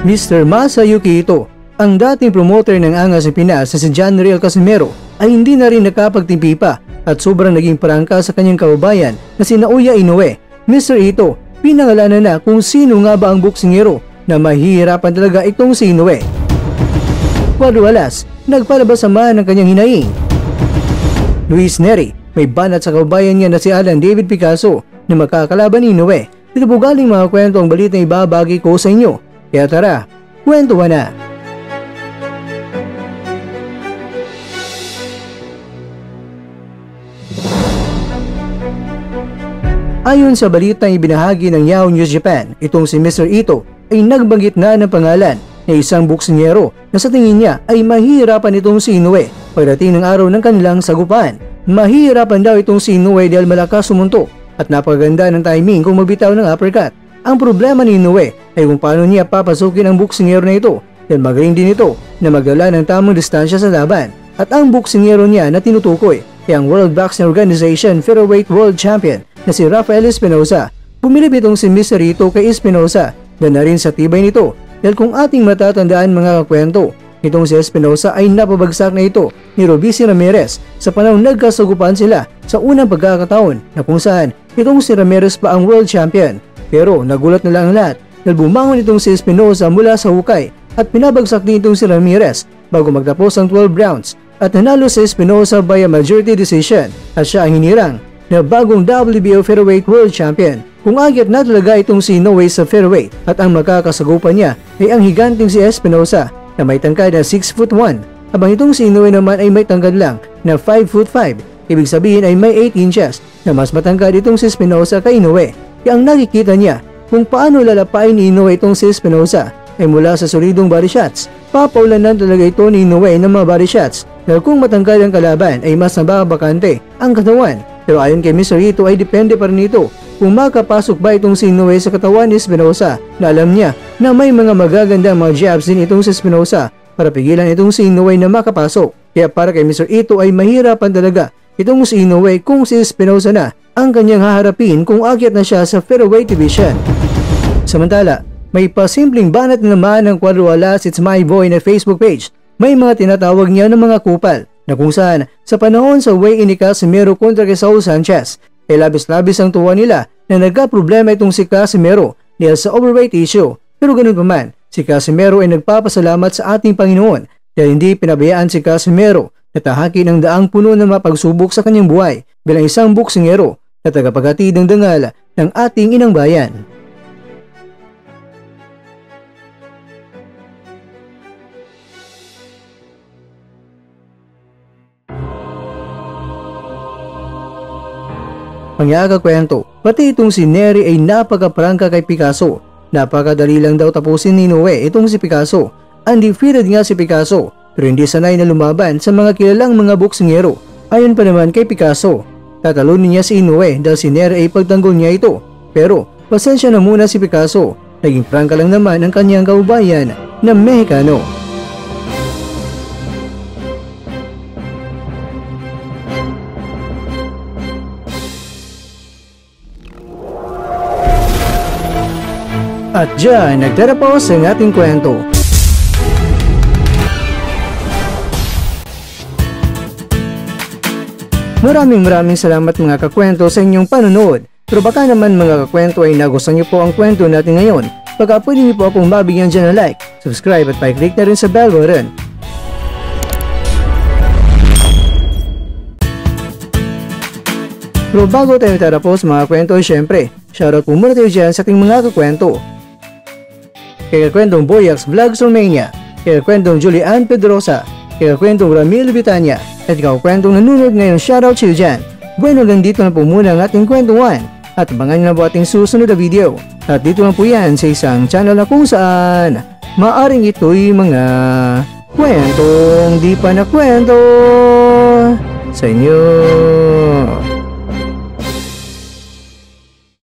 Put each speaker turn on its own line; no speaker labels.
Mr. Masayuki Ito, ang dating promoter ng Angas sa Pinas na si John Riel Casimero, ay hindi na rin nakapagtimpi pa at sobrang naging prangka sa kanyang kababayan na si Naoya Inoue. Mr. Ito, pinangalanan na kung sino nga ba ang boksingero na mahihirapan talaga itong si Inoue. Wadualas, nagpalabas naman ng kanyang hinaing. Luis Neri, may banat sa kababayan niya na si Alan David Picasso na makakalaban ni Inoue. Dito po galing mga kwento ang balita na ibabagi ko sa inyo. Kaya tara, kwentuhan na! Ayon sa balita na ibinahagi ng Yahoo News Japan, itong si Mr. Ito ay nagbanggit na ng pangalan na isang boksingero na sa tingin niya ay mahihirapan itong si Inoue pagdating ng araw ng kanilang sagupan. Mahihirapan daw itong si Inoue dahil malakas sumuntok at napaganda ng timing kung magbitaw ng uppercut. Ang problema ni Inoue ay kung paano niya papasukin ang boksingero na ito dahil magaling din ito na magdala ng tamang distansya sa laban. At ang boksingero niya na tinutukoy ay ang World Boxing Organization Featherweight World Champion na si Rafael Espinosa. Pumilip itong si Mr. Ito kay Espinosa na rin sa tibay nito dahil kung ating matatandaan mga kakwento, itong si Espinosa ay napabagsak na ito ni Robicy Ramirez sa panahon nagkasagupan sila sa unang pagkakataon na kung saan itong si Ramirez pa ang world champion. Pero nagulat na lang ang lahat dahil bumangon itong si Espinosa mula sa hukay at pinabagsak din itong si Ramirez bago magtapos ang 12 rounds at nanalo si Espinosa by a majority decision at siya ang hinirang na bagong WBO Featherweight World Champion. Kung agyat na talaga itong si Inoue sa featherweight at ang makakasagupan niya ay ang higanting si Espinosa na may tangkad na 6'1", habang itong si Inoue naman ay may tangkad lang na 5'5", ibig sabihin ay may 8 inches na mas matangkad itong si Espinosa kay Inoue. Kaya ang nakikita niya kung paano lalapain ni Inoue itong si Espinosa ay mula sa solidong body shots. Papaulanan talaga ito ni Inoue ng mga body shots dahil kung matangkad ang kalaban ay mas nababakante ang katawan. Pero ayon kay Mr. Ito ay depende pa rin ito kung makapasok ba itong si Inoue sa katawan ni Espinosa na alam niya na may mga magagandang mga jabs din itong si Espinosa para pigilan itong si Inoue na makapasok. Kaya para kay Mr. Ito ay mahirapan talaga itong si Inoue kung si Espinosa na ang kanyang haharapin kung akyat na siya sa featherweight division. Samantala, may pasimpleng banat naman ng Quadrualas It's My Boy na Facebook page. May mga tinatawag niya ng mga kupal na kung saan sa panahon sa weigh-in ni Casimero kontra kay Saul Sanchez ay labis-labis ang tuwa nila na nagka-problema itong si Casimero dahil sa overweight issue. Pero ganun pa man, si Casimero ay nagpapasalamat sa ating Panginoon dahil hindi pinabayaan si Casimero na tahakin ang daang puno ng mapagsubok sa kanyang buhay bilang isang boksingero na tagapaghatid ng dangal ng ating inang bayan. Pangyaga-kwento, pati itong si Neri ay napakaprangka kay Picasso. Napakadali lang daw tapusin ni Inoue itong si Picasso. Undefeated nga si Picasso pero hindi sanay na lumaban sa mga kilalang mga boksingero. Ayon pa naman kay Picasso, tatalunin niya si Inoue dahil si Neri ay pagtanggol niya ito. Pero pasensya na muna si Picasso, naging prangka lang naman ang kanyang kaubayan na Mexicano. At dyan, nagtatapos ang ating kwento. Maraming salamat mga kakwento sa inyong panonood. Pero baka naman mga kakwento ay nagustuhan niyo po ang kwento natin ngayon. Baka pwede niyo po akong mabigyan dyan ng like, subscribe at pa-click na rin sa bell button. Pero bago tayo tatapos mga kwento, syempre, shoutout po muna tayo dyan sa ating mga kakwento. Kay kakwentong Boyax Vlogs Romania, kay kakwentong Julian Pedrosa, kay kakwentong Ramil Vitania, at kakwentong nanonood ngayon, shoutout sa iyo dyan. Bueno, dito na po muna ang ating kwentuhan at abangan nyo na po ating susunod na video. At dito na po yan sa isang channel na kung saan maaring ito'y mga kwentong di pa na kwento sa inyo.